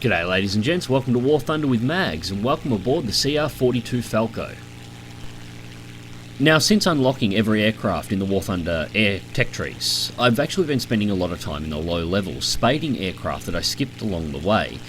G'day ladies and gents, welcome to War Thunder with Mags, and welcome aboard the Cr.42 Falco. Now, since unlocking every aircraft in the War Thunder air tech trees, I've actually been spending a lot of time in the low levels, spading aircraft that I skipped along the way.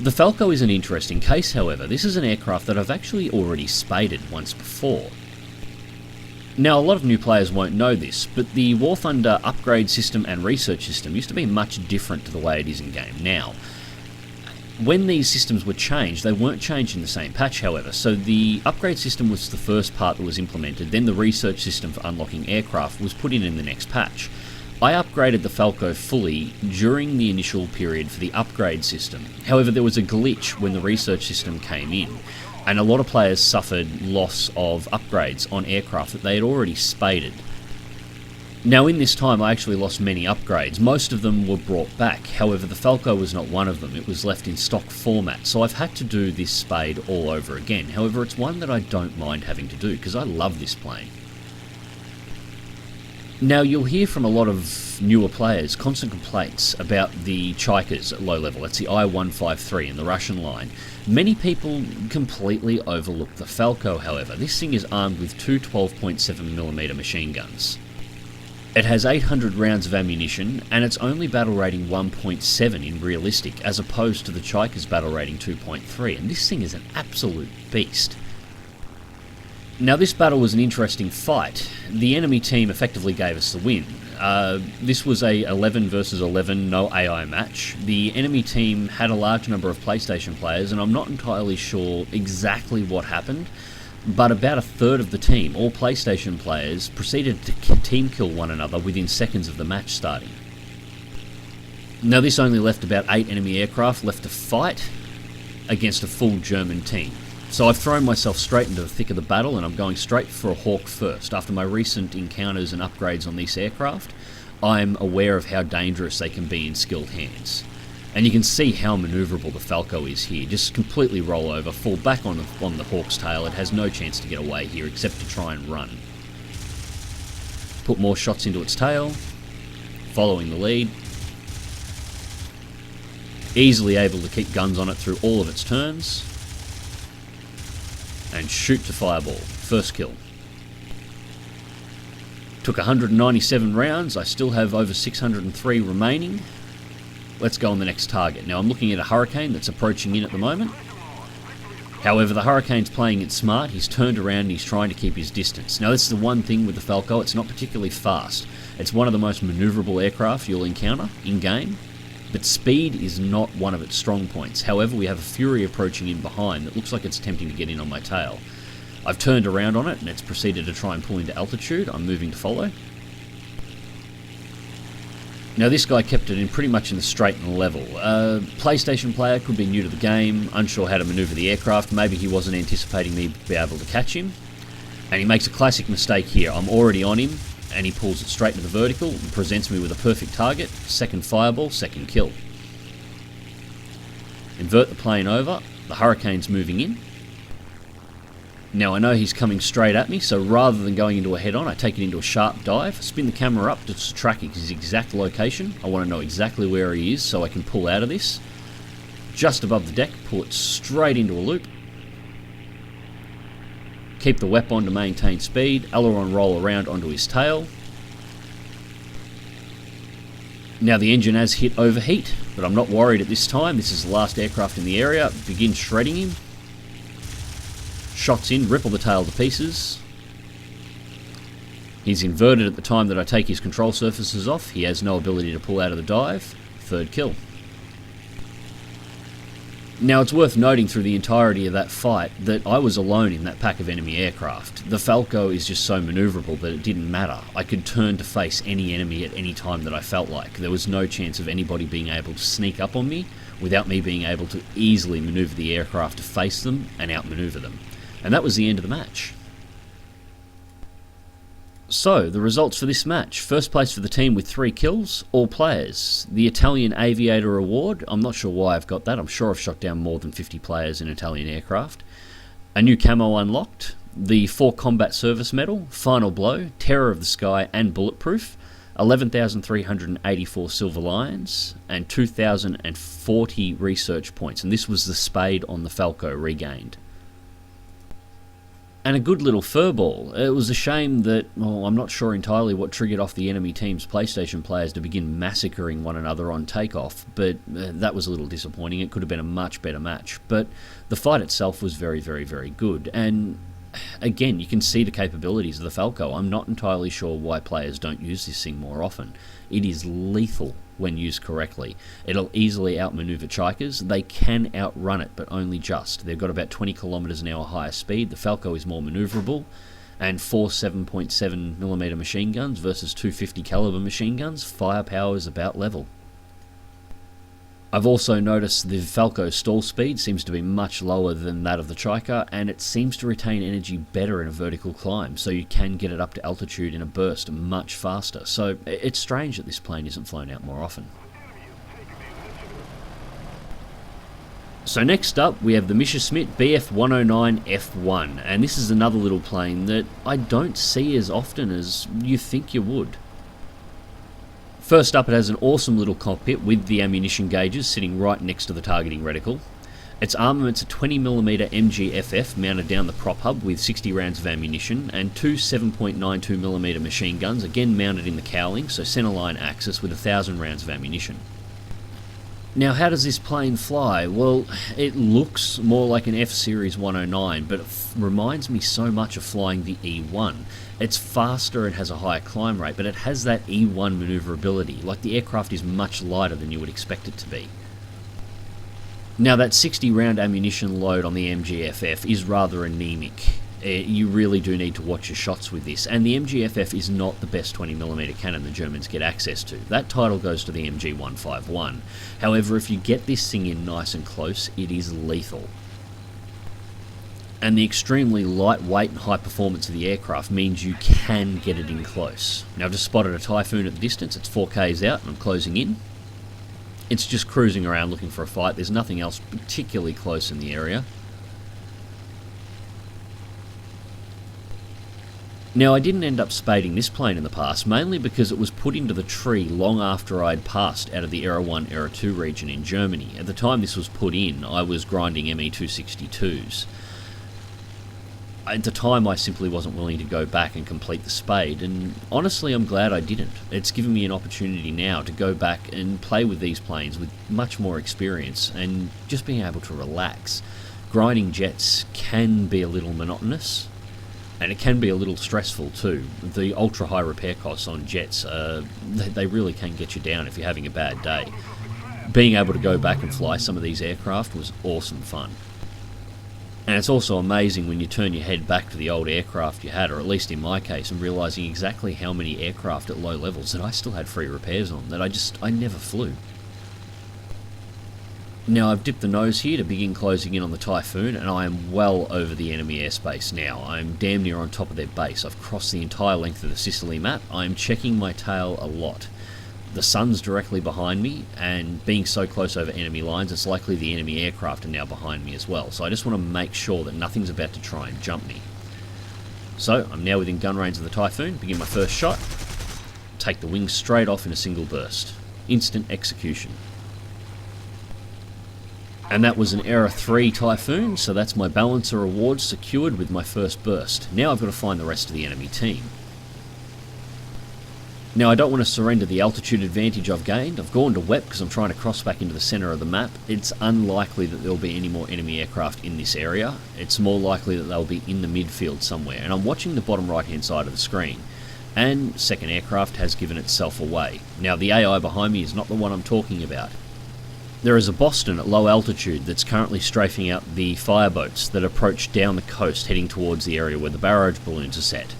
The Falco is an interesting case, however. This is an aircraft that I've actually already spaded once before. Now, a lot of new players won't know this, but the War Thunder upgrade system and research system used to be much different to the way it is in-game now. When these systems were changed, they weren't changed in the same patch, however, so the upgrade system was the first part that was implemented, then the research system for unlocking aircraft was put in the next patch. I upgraded the Falco fully during the initial period for the upgrade system. However, there was a glitch when the research system came in, and a lot of players suffered loss of upgrades on aircraft that they had already spaded. Now, in this time, I actually lost many upgrades. Most of them were brought back. However, the Falco was not one of them. It was left in stock format, so I've had to do this spade all over again. However, it's one that I don't mind having to do, because I love this plane. Now, you'll hear from a lot of newer players constant complaints about the Chaikas at low level. That's the I-153 in the Russian line. Many people completely overlook the Falco, however. This thing is armed with two 12.7mm machine guns. It has 800 rounds of ammunition, and it's only battle rating 1.7 in realistic, as opposed to the Chaika's battle rating 2.3, and this thing is an absolute beast. Now, this battle was an interesting fight. The enemy team effectively gave us the win. This was a 11 versus 11 no AI match. The enemy team had a large number of PlayStation players, and I'm not entirely sure exactly what happened, but about a third of the team, all PlayStation players, proceeded to team kill one another within seconds of the match starting. Now, this only left about 8 enemy aircraft left to fight against a full German team. So I've thrown myself straight into the thick of the battle, and I'm going straight for a Hawk first. After my recent encounters and upgrades on this aircraft, I'm aware of how dangerous they can be in skilled hands. And you can see how manoeuvrable the Falco is here. Just completely roll over, fall back on the Hawk's tail. It has no chance to get away here except to try and run. Put more shots into its tail, following the lead. Easily able to keep guns on it through all of its turns. And shoot to fireball. First kill. Took 197 rounds. I still have over 603 remaining. Let's go on the next target. Now, I'm looking at a Hurricane that's approaching in at the moment. However, the Hurricane's playing it smart. He's turned around and he's trying to keep his distance. Now, this is the one thing with the Falco. It's not particularly fast. It's one of the most manoeuvrable aircraft you'll encounter in-game, but speed is not one of its strong points. However, we have a Fury approaching in behind that looks like it's attempting to get in on my tail. I've turned around on it and it's proceeded to try and pull into altitude. I'm moving to follow. Now, this guy kept it in pretty much in the straight and level. PlayStation player could be new to the game, unsure how to manoeuvre the aircraft. Maybe he wasn't anticipating me to be able to catch him. And he makes a classic mistake here. I'm already on him, and he pulls it straight into the vertical and presents me with a perfect target. Second fireball, second kill. Invert the plane over. The Hurricane's moving in. Now, I know he's coming straight at me, so rather than going into a head-on, I take it into a sharp dive, spin the camera up to track his exact location. I want to know exactly where he is so I can pull out of this. Just above the deck, pull it straight into a loop. Keep the WEP on to maintain speed, aileron roll around onto his tail. Now, the engine has hit overheat, but I'm not worried at this time. This is the last aircraft in the area. Begin shredding him. Shots in, ripple the tail to pieces. He's inverted at the time that I take his control surfaces off. He has no ability to pull out of the dive. Third kill. Now, it's worth noting through the entirety of that fight that I was alone in that pack of enemy aircraft. The Falco is just so manoeuvrable that it didn't matter. I could turn to face any enemy at any time that I felt like. There was no chance of anybody being able to sneak up on me without me being able to easily manoeuvre the aircraft to face them and outmanoeuvre them. And that was the end of the match. So, the results for this match. First place for the team with 3 kills, all players. The Italian Aviator Award, I'm not sure why I've got that, I'm sure I've shot down more than 50 players in Italian aircraft. A new camo unlocked, the 4 Combat Service Medal, Final Blow, Terror of the Sky and Bulletproof. 11,384 silver lions, and 2,040 research points, and this was the Spade on the Falco regained. And a good little furball. It was a shame that, well, I'm not sure entirely what triggered off the enemy team's PlayStation players to begin massacring one another on takeoff, but that was a little disappointing. It could have been a much better match, but the fight itself was very, very, very good. And again, you can see the capabilities of the Falco. I'm not entirely sure why players don't use this thing more often. It is lethal when used correctly. It'll easily outmaneuver Chikers. They can outrun it, but only just. They've got about 20 kilometers an hour higher speed. The Falco is more maneuverable, and 4 7.7mm machine guns versus 250 caliber machine guns, firepower is about level. I've also noticed the Falco's stall speed seems to be much lower than that of the Chiker, and it seems to retain energy better in a vertical climb, so you can get it up to altitude in a burst much faster. So it's strange that this plane isn't flown out more often. So next up we have the Messerschmitt Bf-109 F-1, and this is another little plane that I don't see as often as you think you would. First up, it has an awesome little cockpit with the ammunition gauges sitting right next to the targeting reticle. Its armament's a 20mm MGFF mounted down the prop hub with 60 rounds of ammunition, and 2 7.92mm machine guns, again mounted in the cowling, so centerline axis with 1,000 rounds of ammunition. Now, how does this plane fly? Well, it looks more like an F-Series 109, but it reminds me so much of flying the E1. It's faster and has a higher climb rate, but it has that E1 maneuverability. Like, the aircraft is much lighter than you would expect it to be. Now, that 60 round ammunition load on the MGFF is rather anemic. You really do need to watch your shots with this, and the MGFF is not the best 20mm cannon the Germans get access to. That title goes to the MG151. However, if you get this thing in nice and close, it is lethal. And the extremely lightweight and high performance of the aircraft means you can get it in close. Now, I've just spotted a Typhoon at the distance. It's 4Ks out and I'm closing in. It's just cruising around looking for a fight. There's nothing else particularly close in the area. Now, I didn't end up spading this plane in the past, mainly because it was put into the tree long after I'd passed out of the Era 1, Era 2 region in Germany. At the time this was put in, I was grinding ME262s. At the time, I simply wasn't willing to go back and complete the Spade, and honestly, I'm glad I didn't. It's given me an opportunity now to go back and play with these planes with much more experience, and just being able to relax. Grinding jets can be a little monotonous, and it can be a little stressful too. The ultra high repair costs on jets, they really can get you down if you're having a bad day. Being able to go back and fly some of these aircraft was awesome fun. And it's also amazing when you turn your head back to the old aircraft you had, or at least in my case, and realising exactly how many aircraft at low levels that I still had free repairs on, that I never flew. Now, I've dipped the nose here to begin closing in on the Typhoon, and I am well over the enemy airspace now. I'm damn near on top of their base. I've crossed the entire length of the Sicily map. I'm checking my tail a lot. The sun's directly behind me, and being so close over enemy lines, it's likely the enemy aircraft are now behind me as well. So I just want to make sure that nothing's about to try and jump me. So I'm now within gun range of the Typhoon, begin my first shot, take the wings straight off in a single burst. Instant execution. And that was an Era 3 Typhoon, so that's my Balancer award secured with my first burst. Now I've got to find the rest of the enemy team. Now, I don't want to surrender the altitude advantage I've gained. I've gone to wet because I'm trying to cross back into the centre of the map. It's unlikely that there'll be any more enemy aircraft in this area. It's more likely that they'll be in the midfield somewhere. And I'm watching the bottom right hand side of the screen, and second aircraft has given itself away. Now, the AI behind me is not the one I'm talking about. There is a Boston at low altitude that's currently strafing out the fireboats that approach down the coast heading towards the area where the barrage balloons are set.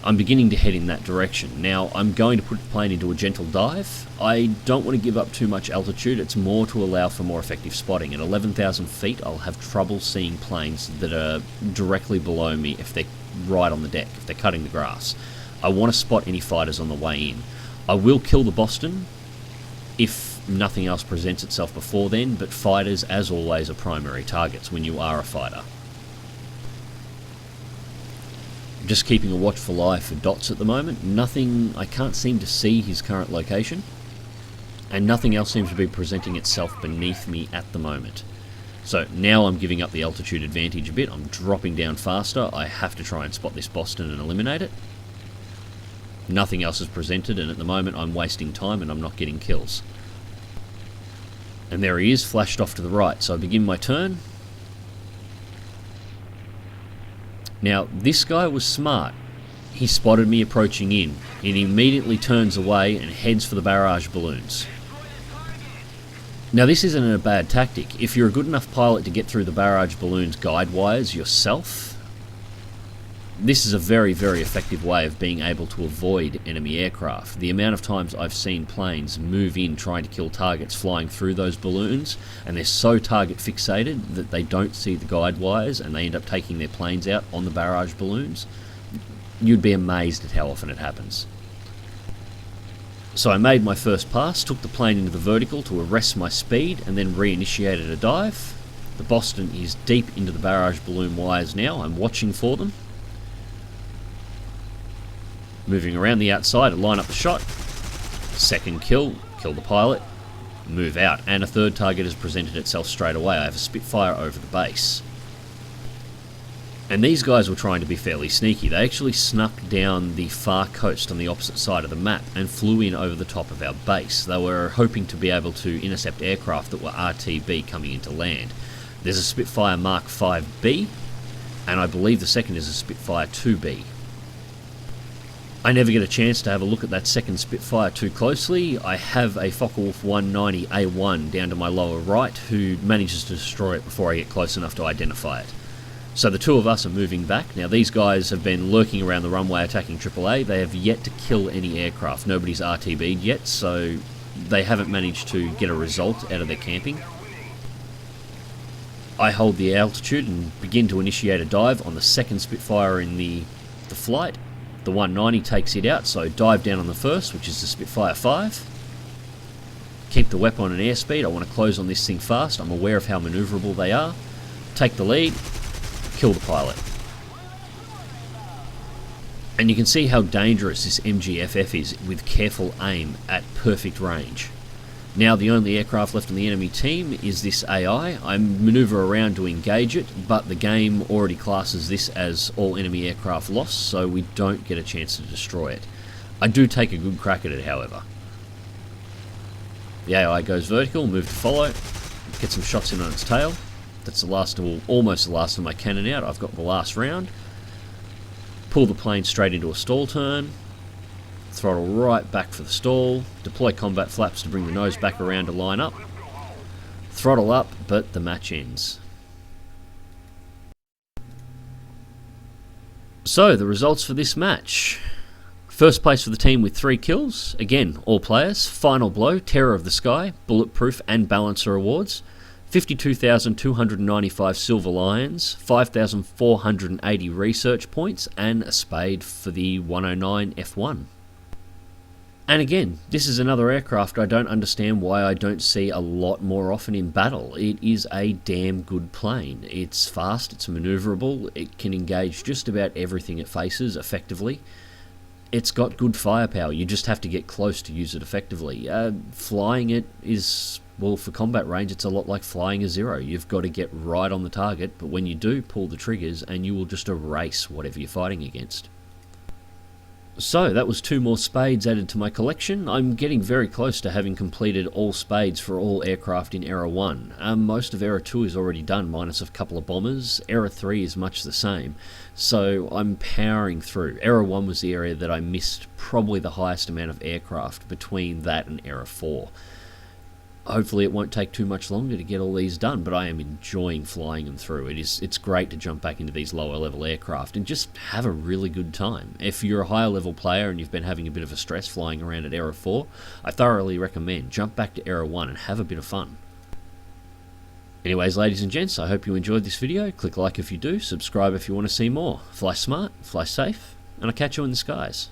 I'm beginning to head in that direction. Now, I'm going to put the plane into a gentle dive. I don't want to give up too much altitude. It's more to allow for more effective spotting. At 11,000 feet, I'll have trouble seeing planes that are directly below me if they're right on the deck, if they're cutting the grass. I want to spot any fighters on the way in. I will kill the Boston if nothing else presents itself before then, but fighters, as always, are primary targets when you are a fighter. Just keeping a watchful eye for dots at the moment. Nothing, I can't seem to see his current location, and nothing else seems to be presenting itself beneath me at the moment. So now I'm giving up the altitude advantage a bit. I'm dropping down faster. I have to try and spot this Boston and eliminate it. Nothing else is presented, and at the moment I'm wasting time and I'm not getting kills. And there he is, flashed off to the right. So I begin my turn. Now, this guy was smart. He spotted me approaching in. He immediately turns away and heads for the barrage balloons. Now, this isn't a bad tactic. If you're a good enough pilot to get through the barrage balloons guide wires yourself, this is a very, very effective way of being able to avoid enemy aircraft. The amount of times I've seen planes move in trying to kill targets flying through those balloons, and they're so target fixated that they don't see the guide wires and they end up taking their planes out on the barrage balloons. You'd be amazed at how often it happens. So I made my first pass, took the plane into the vertical to arrest my speed, and then reinitiated a dive. The Boston is deep into the barrage balloon wires now. I'm watching for them. Moving around the outside to line up the shot. Second kill, kill the pilot, move out, and a third target has presented itself straight away. I have a Spitfire over the base. And these guys were trying to be fairly sneaky. They actually snuck down the far coast on the opposite side of the map and flew in over the top of our base. They were hoping to be able to intercept aircraft that were RTB coming into land. There's a Spitfire Mark 5B, and I believe the second is a Spitfire 2B. I never get a chance to have a look at that second Spitfire too closely. I have a Focke-Wulf 190 A1 down to my lower right who manages to destroy it before I get close enough to identify it. So the two of us are moving back. Now these guys have been lurking around the runway attacking AAA. They have yet to kill any aircraft. Nobody's RTB'd yet, so they haven't managed to get a result out of their camping. I hold the altitude and begin to initiate a dive on the second Spitfire in the flight. The 190 takes it out, so dive down on the first, which is the Spitfire 5. Keep the weapon on an airspeed. I want to close on this thing fast. I'm aware of how manoeuvrable they are. Take the lead. Kill the pilot. And you can see how dangerous this MGFF is with careful aim at perfect range. Now the only aircraft left on the enemy team is this AI. I manoeuvre around to engage it, but the game already classes this as all enemy aircraft lost, so we don't get a chance to destroy it. I do take a good crack at it, however. The AI goes vertical, move to follow, get some shots in on its tail. That's the last of, almost the last of my cannon out. I've got the last round. Pull the plane straight into a stall turn. Throttle right back for the stall. Deploy combat flaps to bring the nose back around to line up. Throttle up, but the match ends. So, the results for this match. First place for the team with 3 kills. Again, all players. Final blow, Terror of the Sky, Bulletproof and Balancer awards. 52,295 Silver Lions, 5,480 research points, and a Spade for the 109 F-1. And again, this is another aircraft I don't understand why I don't see a lot more often in battle. It is a damn good plane. It's fast, it's manoeuvrable, it can engage just about everything it faces effectively. It's got good firepower, you just have to get close to use it effectively. Flying it is, well, for combat range, it's a lot like flying a Zero. You've got to get right on the target, but when you do, pull the triggers and you will just erase whatever you're fighting against. So, that was 2 more Spades added to my collection. I'm getting very close to having completed all Spades for all aircraft in Era 1. Most of Era 2 is already done, minus a couple of bombers. Era 3 is much the same. So, I'm powering through. Era 1 was the area that I missed probably the highest amount of aircraft between that and Era 4. Hopefully it won't take too much longer to get all these done, but I am enjoying flying them through. It's great to jump back into these lower level aircraft and just have a really good time. If you're a higher level player and you've been having a bit of a stress flying around at Era 4, I thoroughly recommend jump back to Era 1 and have a bit of fun. Anyways, ladies and gents, I hope you enjoyed this video. Click like if you do, subscribe if you want to see more. Fly smart, fly safe, and I'll catch you in the skies.